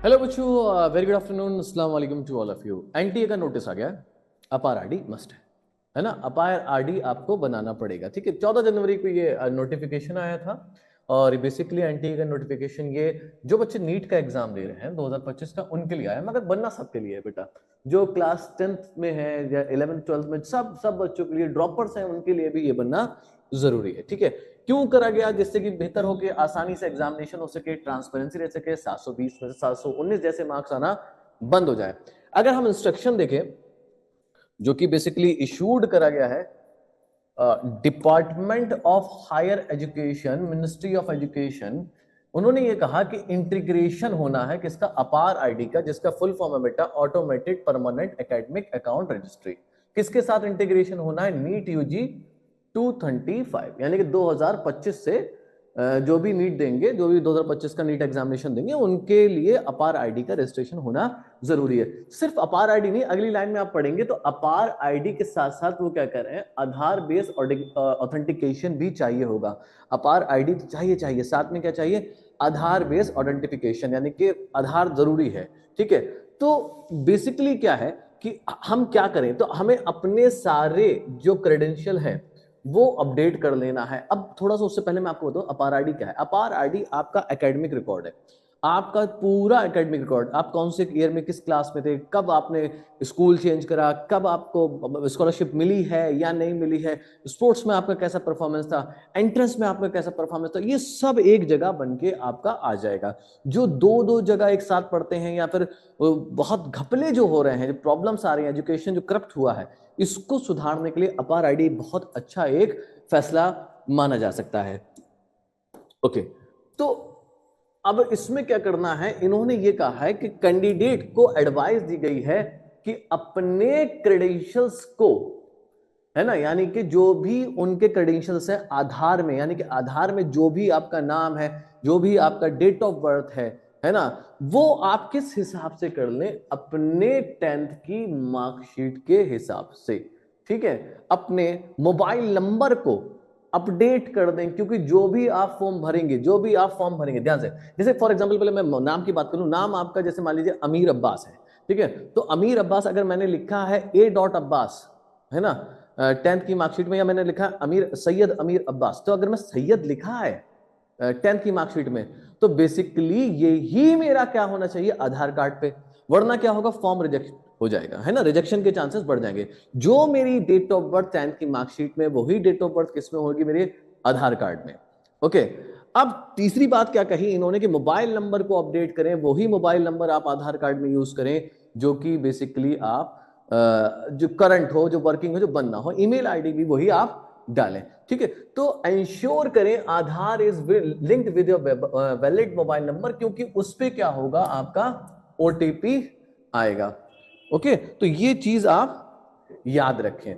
Hello बच्चों, very good afternoon, अस्सलाम वालेकुम to all of you. NTA का नोटिस आ गया है। अपार आरडी मस्ट है ना। अपार आरडी आपको बनाना पड़ेगा, ठीक है। 14 जनवरी को ये नोटिफिकेशन आया था और बेसिकली एनटीए का नोटिफिकेशन ये जो बच्चे नीट का एग्जाम दे रहे हैं 2025 का उनके लिए आया, मगर बनना सबके लिए है बेटा। जो क्लास 10th में है या 11th 12th में, सब बच्चों के लिए, ड्रॉपर्स हैं उनके लिए भी ये बनना जरूरी है, ठीक है। क्यों करा गया? जिससे कि बेहतर हो के आसानी से एग्जामिनेशन हो सके, ट्रांसपेरेंसी रह सके, 720 में से 719 जैसे मार्क्स आना बंद हो जाए। अगर हम इंस्ट्रक्शन देखें जो कि बेसिकली इशूड करा गया है department of higher education, ministry of education, उन्होंने ये कहा कि इंटीग्रेशन होना है किसका? अपार आईडी का, जिसका फुल फॉर्म है बेटा automated permanent academic account registry. किसके साथ इंटीग्रेशन होना है? नीट यूजी 235, यानी कि 2025 से जो भी नीट देंगे, जो भी 2025 का नीट एग्जामिनेशन देंगे, उनके लिए अपार आईडी का रजिस्ट्रेशन होना जरूरी है। सिर्फ अपार आईडी नहीं, अगली लाइन में आप पढ़ेंगे तो अपार आईडी के साथ साथ वो क्या कर रहे हैं, आधार बेस्ड ऑथेंटिकेशन भी चाहिए होगा। अपार आईडी चाहिए, साथ में क्या चाहिए? आधार बेस्ड ऑथेंटिफिकेशन, यानी कि आधार जरूरी है, ठीक है। तो बेसिकली क्या है कि हम क्या करें, तो हमें अपने सारे जो क्रेडेंशियल हैं वो अपडेट कर लेना है। अब थोड़ा सा उससे पहले मैं आपको बताऊं अपार आईडी क्या है। अपार आईडी आपका एकेडमिक रिकॉर्ड है, आपका पूरा एकेडमिक रिकॉर्ड, आप कौन से ईयर में किस क्लास में थे, कब आपने स्कूल चेंज करा, कब आपको स्कॉलरशिप मिली है या नहीं मिली है, स्पोर्ट्स में आपका कैसा परफॉर्मेंस था, एंट्रेंस में आपका कैसा परफॉर्मेंस था, ये सब एक जगह बन के आपका आ जाएगा। जो दो दो जगह एक साथ पढ़ते हैं या फिर बहुत घपले जो हो रहे हैं, जो प्रॉब्लम्स आ रही हैं, एजुकेशन जो करप्ट हुआ है, इसको सुधारने के लिए अपार आईडी बहुत अच्छा एक फैसला माना जा सकता है। ओके, तो अब इसमें क्या करना है, इन्होंने ये कहा है कि कैंडिडेट को एडवाइस दी गई है कि अपने क्रेडेंशियल्स को, है ना, यानी कि जो भी उनके क्रेडेंशियल्स है आधार में, यानी कि आधार में जो भी आपका नाम है, जो भी आपका डेट ऑफ बर्थ है ना, वो आप किस हिसाब से कर लें? अपने 10th की मार्कशीट के हिसाब से, ठीक है। अपने मोबाइल नंबर को अपडेट कर दें, क्योंकि जो भी आप फॉर्म भरेंगे, ध्यान से, जैसे फॉर एग्जांपल पहले मैं नाम की बात करूं, नाम आपका जैसे मान लीजिए अमीर अब्बास है, ठीक है। तो अमीर अब्बास अगर मैंने लिखा है ए डॉट अब्बास, है ना, 10th की मार्कशीट में, या मैंने लिखा अमीर सैयद अमीर अब्बास, तो अगर मैं सैयद लिखा है 10th की मार्कशीट में, तो बेसिकली यही मेरा क्या होना चाहिए? आधार कार्ड पे। वरना क्या होगा? फॉर्म रिजेक्ट हो जाएगा, है ना, रिजेक्शन के चांसेस बढ़ जाएंगे। जो मेरी डेट ऑफ बर्थ 10th की मार्कशीट में, वही डेट ऑफ बर्थ किसमें होगी? मेरे आधार कार्ड में। ओके, अब तीसरी बात क्या कही इन्होंने कि मोबाइल नंबर को अपडेट करें, वही मोबाइल नंबर आप आधार कार्ड में यूज करें जो कि बेसिकली आप जो करंट हो, जो वर्किंग हो, जो बंद ना हो। ईमेल आईडी भी वही आप डालें, ठीक है। तो इंश्योर करें Aadhaar is linked with your valid mobile number, क्योंकि उस पे क्या होगा? आपका ओटीपी आएगा। ओके, तो ये चीज आप याद रखें।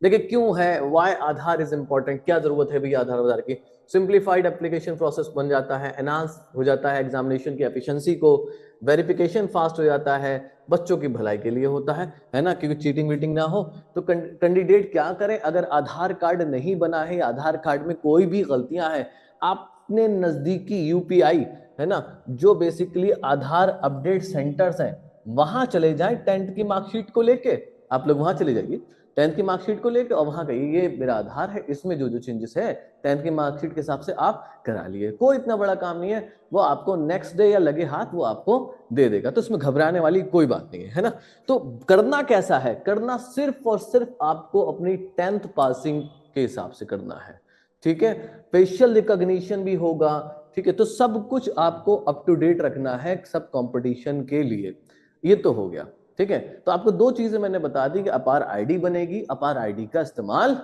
देखिए क्यों है, वाई आधार इज इंपॉर्टेंट, क्या जरूरत है भैया आधार की? सिंप्लीफाइड एप्लीकेशन प्रोसेस बन जाता है, एनहांस हो जाता है एग्जामिनेशन की एफिशिएंसी को, वेरिफिकेशन फास्ट हो जाता है, बच्चों की भलाई के लिए होता है ना, क्योंकि चीटिंग वीटिंग ना हो। तो कैंडिडेट क्या करें, अगर आधार कार्ड नहीं बना है, आधार कार्ड में कोई भी गलतियां हैं, आपने नजदीकी यूपीआई, है ना, जो बेसिकली आधार अपडेट सेंटर्स हैं, वहां चले जाएं। 10th की मार्कशीट को लेके आप लोग वहां चले जाइए, 10th की मार्कशीट को लेकर, और वहां कहिए ये मेरा आधार है, इसमें जो जो चेंजेस है 10th की मार्कशीट के हिसाब से आप करा लिए। कोई इतना बड़ा काम नहीं है, वो आपको नेक्स्ट डे या लगे हाथ वो आपको दे देगा, तो इसमें घबराने वाली कोई बात नहीं है ना। तो करना कैसा है? करना सिर्फ और सिर्फ आपको अपनी 10th पासिंग के हिसाब से करना है, ठीक है। फेशियल रिकॉग्निशन भी होगा, ठीक है। तो सब कुछ आपको अप टू डेट रखना है सब कंपटीशन के लिए। ये तो हो गया, ठीक है। तो आपको दो चीजें मैंने बता दी कि अपार आईडी बनेगी, अपार आईडी का इस्तेमाल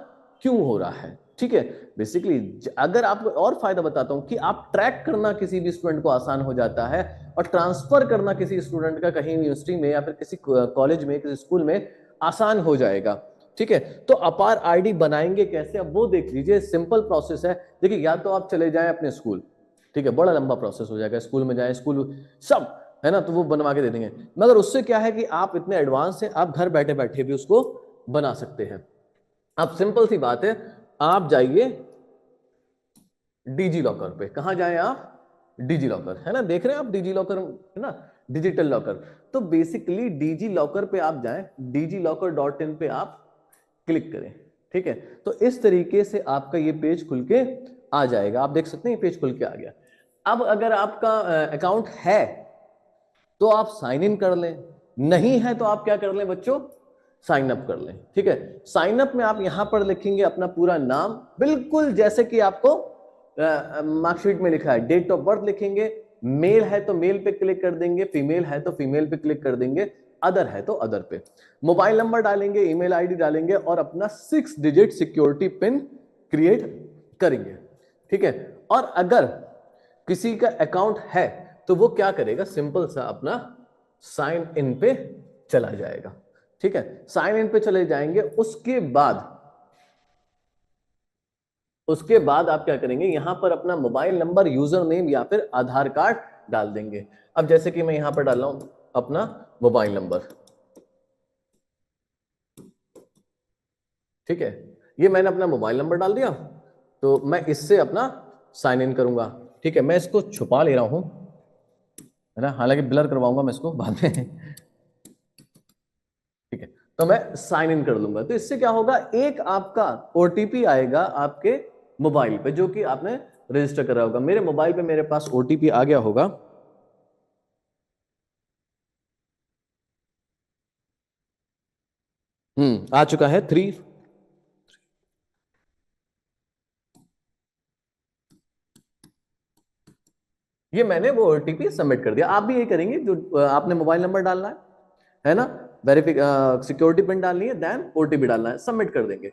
क्यों हो रहा है, ठीक है। बेसिकली अगर आपको और फायदा बताता हूं कि आप ट्रैक करना किसी भी स्टूडेंट को आसान हो जाता है, और ट्रांसफर करना किसी स्टूडेंट का कहीं यूनिवर्सिटी में या फिर किसी कॉलेज में, किसी स्कूल में आसान हो जाएगा, ठीक है। तो अपार आईडी बनाएंगे कैसे, अब वो देख लीजिए। सिंपल प्रोसेस है। देखिए, या तो आप चले जाएं अपने स्कूल, ठीक है, बड़ा लंबा प्रोसेस हो जाएगा, स्कूल में जाएं, स्कूल सब, है ना, तो वो बनवा के दे देंगे। मगर उससे क्या है कि आप इतने एडवांस हैं, आप घर बैठे बैठे भी उसको बना सकते हैं। अब सिंपल सी बात है, आप जाइए डिजी लॉकर पे। कहां जाएं आप? डिजी लॉकर, है ना, देख रहे हैं आप डिजी लॉकर, है ना, डिजिटल लॉकर। तो बेसिकली डिजी लॉकर पे आप जाएं, digiloccer.in पे आप क्लिक करें, ठीक है। तो इस तरीके से आपका ये पेज खुल के आ जाएगा, आप देख सकते हैं ये पेज खुल के आ गया। अब अगर आपका अकाउंट है तो आप साइन इन कर लें, नहीं है तो आप क्या कर लें बच्चों, साइन अप कर लें, ठीक है। साइन अप में आप यहां पर लिखेंगे अपना पूरा नाम, बिल्कुल जैसे कि आपको मार्कशीट में लिखा है, डेट ऑफ बर्थ लिखेंगे, मेल है तो मेल पे क्लिक कर देंगे, फीमेल है तो फीमेल पे क्लिक कर देंगे, अदर है तो अदर पे, मोबाइल नंबर डालेंगे, ईमेल आईडी डालेंगे और अपना 6 डिजिट सिक्योरिटी पिन क्रिएट करेंगे, ठीक है। और अगर किसी का अकाउंट है तो वो क्या करेगा, सिंपल सा अपना साइन इन पे चला जाएगा, ठीक है। साइन इन पे चले जाएंगे, उसके बाद आप क्या करेंगे, यहां पर अपना मोबाइल नंबर, यूजर नेम या फिर आधार कार्ड डाल देंगे। अब जैसे कि मैं यहां पर डाल रहा हूं अपना मोबाइल नंबर, ठीक है, ये मैंने अपना मोबाइल नंबर डाल दिया, तो मैं इससे अपना साइन इन करूंगा, ठीक है। मैं इसको छुपा ले रहा हूं, है ना, हालांकि ब्लर करवाऊंगा मैं इसको बाद में, ठीक है। तो मैं साइन इन कर लूंगा, तो इससे क्या होगा, एक आपका ओटीपी आएगा आपके मोबाइल पे जो कि आपने रजिस्टर करा होगा। मेरे मोबाइल पे मेरे पास ओटीपी आ गया होगा, आ चुका है 3। ये मैंने वो ओटीपी सबमिट कर दिया। आप भी ये करेंगे, जो आपने मोबाइल नंबर डालना है ना, सिक्योरिटी पिन डालनी है, देन ओटीपी डालना है, सबमिट कर देंगे।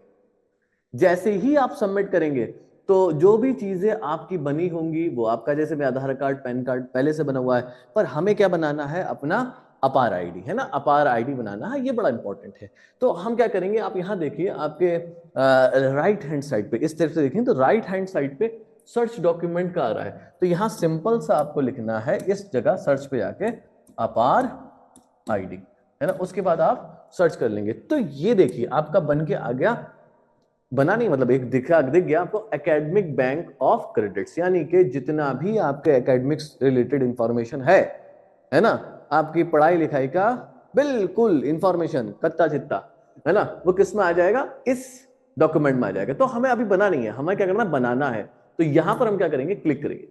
जैसे ही आप सबमिट करेंगे तो जो भी चीजें आपकी बनी होंगी वो आपका, जैसे मैं आधार कार्ड पैन कार्ड पहले से बना हुआ है, पर हमें क्या बनाना है, अपना अपार आईडी, है ना, अपार आईडी बनाना है, ये बड़ा इंपॉर्टेंट है। तो हम क्या करेंगे, आप यहां देखिए आपके राइट हैंड साइड पे, इस तरफ से देखें तो राइट हैंड साइड पे सर्च डॉक्यूमेंट का आ रहा है, तो यहां सिंपल सा आपको लिखना है, इस जगह सर्च पे जाके अपार आईडी, है ना, उसके बाद आप सर्च कर लेंगे। तो ये देखिए आपका बन के आ गया, बना नहीं मतलब एक दिख गया आपको, एकेडमिक बैंक ऑफ क्रेडिट्स, यानी कि जितना भी आपके एकेडमिक्स रिलेटेड इंफॉर्मेशन है ना, आपकी पढ़ाई लिखाई का बिल्कुल इंफॉर्मेशन कच्चा चित्ता, है ना, वो किस में आ जाएगा, इस डॉक्यूमेंट में आ जाएगा। तो हमें अभी बना नहीं है, हमें क्या करना, बनाना है। तो यहां पर हम क्या करेंगे, क्लिक करेंगे।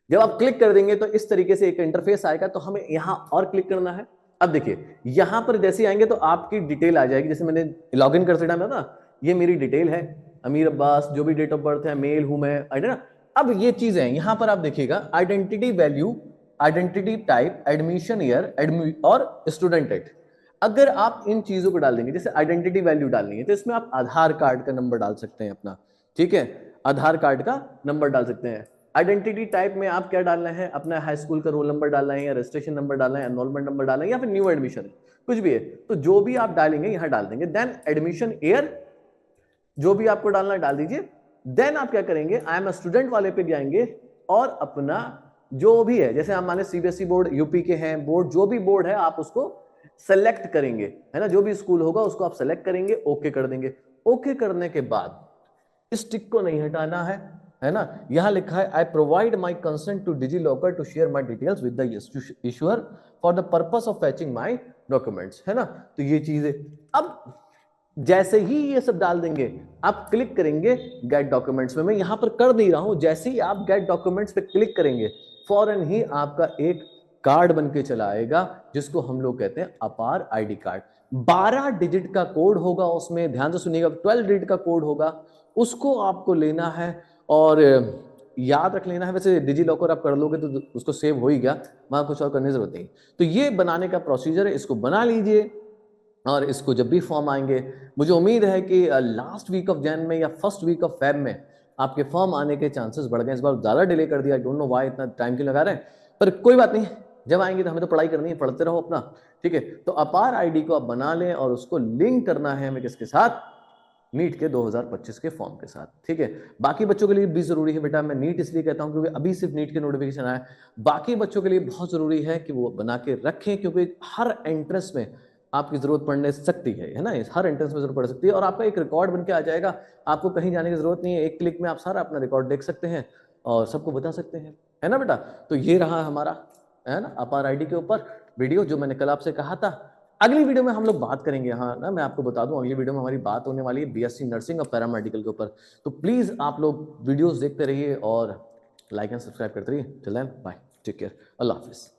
जब आप क्लिक कर देंगे तो इस तरीके से एक इंटरफेस आएगा, तो हमें यहां और क्लिक करना है। अब देखिए यहां पर जैसे आएंगे तो आपकी डिटेल आ जाएगी, जैसे मैंने लॉग इन करते टाइम ना, ये मेरी डिटेल है, अमीर अब्बास, जो भी डेट ऑफ बर्थ है, मेल हूं मैं, है ना। अब ये चीजें यहां पर आप देखिएगा, identity value, identity type, admission year और स्टूडेंट एट। अगर आप इन चीजों को डाल देंगे, जैसे आइडेंटिटी वैल्यू डालनी है तो इसमें आप आधार कार्ड का नंबर डाल सकते हैं अपना, ठीक है, आधार कार्ड का नंबर डाल सकते हैं। आइडेंटिटी टाइप में आप क्या डालना है, अपना हाई स्कूल का रोल नंबर डालना है, या रजिस्ट्रेशन नंबर डालना है, एनरोलमेंट नंबर डालना है, या फिर न्यू एडमिशन, कुछ भी है, तो जो भी आप डालेंगे यहां डाल देंगे। देन एडमिशन ईयर, जो भी आपको डालना है डाल दीजिए। देन आप क्या करेंगे, आई एम स्टूडेंट वाले पे जाएंगे और अपना जो भी है, जैसे हम माने सीबीएसई बोर्ड, यूपी के हैं बोर्ड, जो भी बोर्ड है आप उसको सेलेक्ट करेंगे, है ना, जो भी स्कूल होगा उसको आप सेलेक्ट करेंगे, ओके कर देंगे। ओके करने के बाद इस टिक को नहीं हटाना है ना, यहां लिखा है I provide my consent to DigiLocker to share my details with the issuer for the purpose of fetching my documents, है ना। तो ये चीजें अब जैसे ही ये सब डाल देंगे, आप क्लिक करेंगे गेट डॉक्यूमेंट्स में, मैं यहां पर कर दे रहा हूं, जैसे ही आप गेट डॉक्यूमेंट्स पे क्लिक करेंगे फौरन ही आपका एक कार्ड बन के चला आएगा, जिसको हम लोग कहते हैं अपार आईडी कार्ड। 12 डिजिट का कोड होगा उसमें, ध्यान से सुनिएगा, 12 डिजिट का कोड होगा, उसको आपको लेना है और याद रख लेना है। वैसे डिजी लॉकर आप कर लोगे तो उसको सेव हो ही गया, वहां कुछ और करने की जरूरत नहीं। तो ये बनाने का प्रोसीजर है, इसको बना लीजिए और इसको जब भी फॉर्म आएंगे, मुझे उम्मीद है कि लास्ट वीक ऑफ जैन में या फर्स्ट वीक ऑफ फेब में आपके फॉर्म आने के चांसेस बढ़ गए। इस बार ज्यादा डिले कर दिया, आई डोंट नो व्हाई इतना टाइम क्यों लगा रहे हैं, पर कोई बात नहीं, जब आएंगे तो हमें तो पढ़ाई करनी है, पढ़ते रहो अपना, ठीक है। तो अपार आईडी को आप बना लें और उसको लिंक करना है हमें किसके साथ, नीट के 2025 के फॉर्म के साथ, ठीक है। बाकी बच्चों के लिए भी जरूरी है बेटा, मैं नीट इसलिए कहता हूं क्योंकि अभी सिर्फ नीट के नोटिफिकेशन आया, बाकी बच्चों के लिए बहुत जरूरी है कि वो बना के रखें, क्योंकि हर एंट्रेंस में आपकी जरूरत पड़ने सकती है ना, हर एंट्रेंस में जरूरत पड़ सकती है, और आपका एक रिकॉर्ड बन के आ जाएगा, आपको कहीं जाने की जरूरत नहीं है, एक क्लिक में आप सारा अपना रिकॉर्ड देख सकते हैं और सबको बता सकते हैं, है ना बेटा। तो ये रहा हमारा, है ना, अपार आईडी के ऊपर वीडियो जो मैंने कल आपसे कहा था। अगली वीडियो में हम लोग बात करेंगे, हाँ ना, मैं आपको बता दूं अगली वीडियो में हमारी बात होने वाली है बीएससी नर्सिंग और पैरामेडिकल के ऊपर। तो प्लीज आप लोग वीडियोस देखते रहिए और लाइक एंड सब्सक्राइब करते रहिए। Till then bye, take care, अल्लाह हाफिज।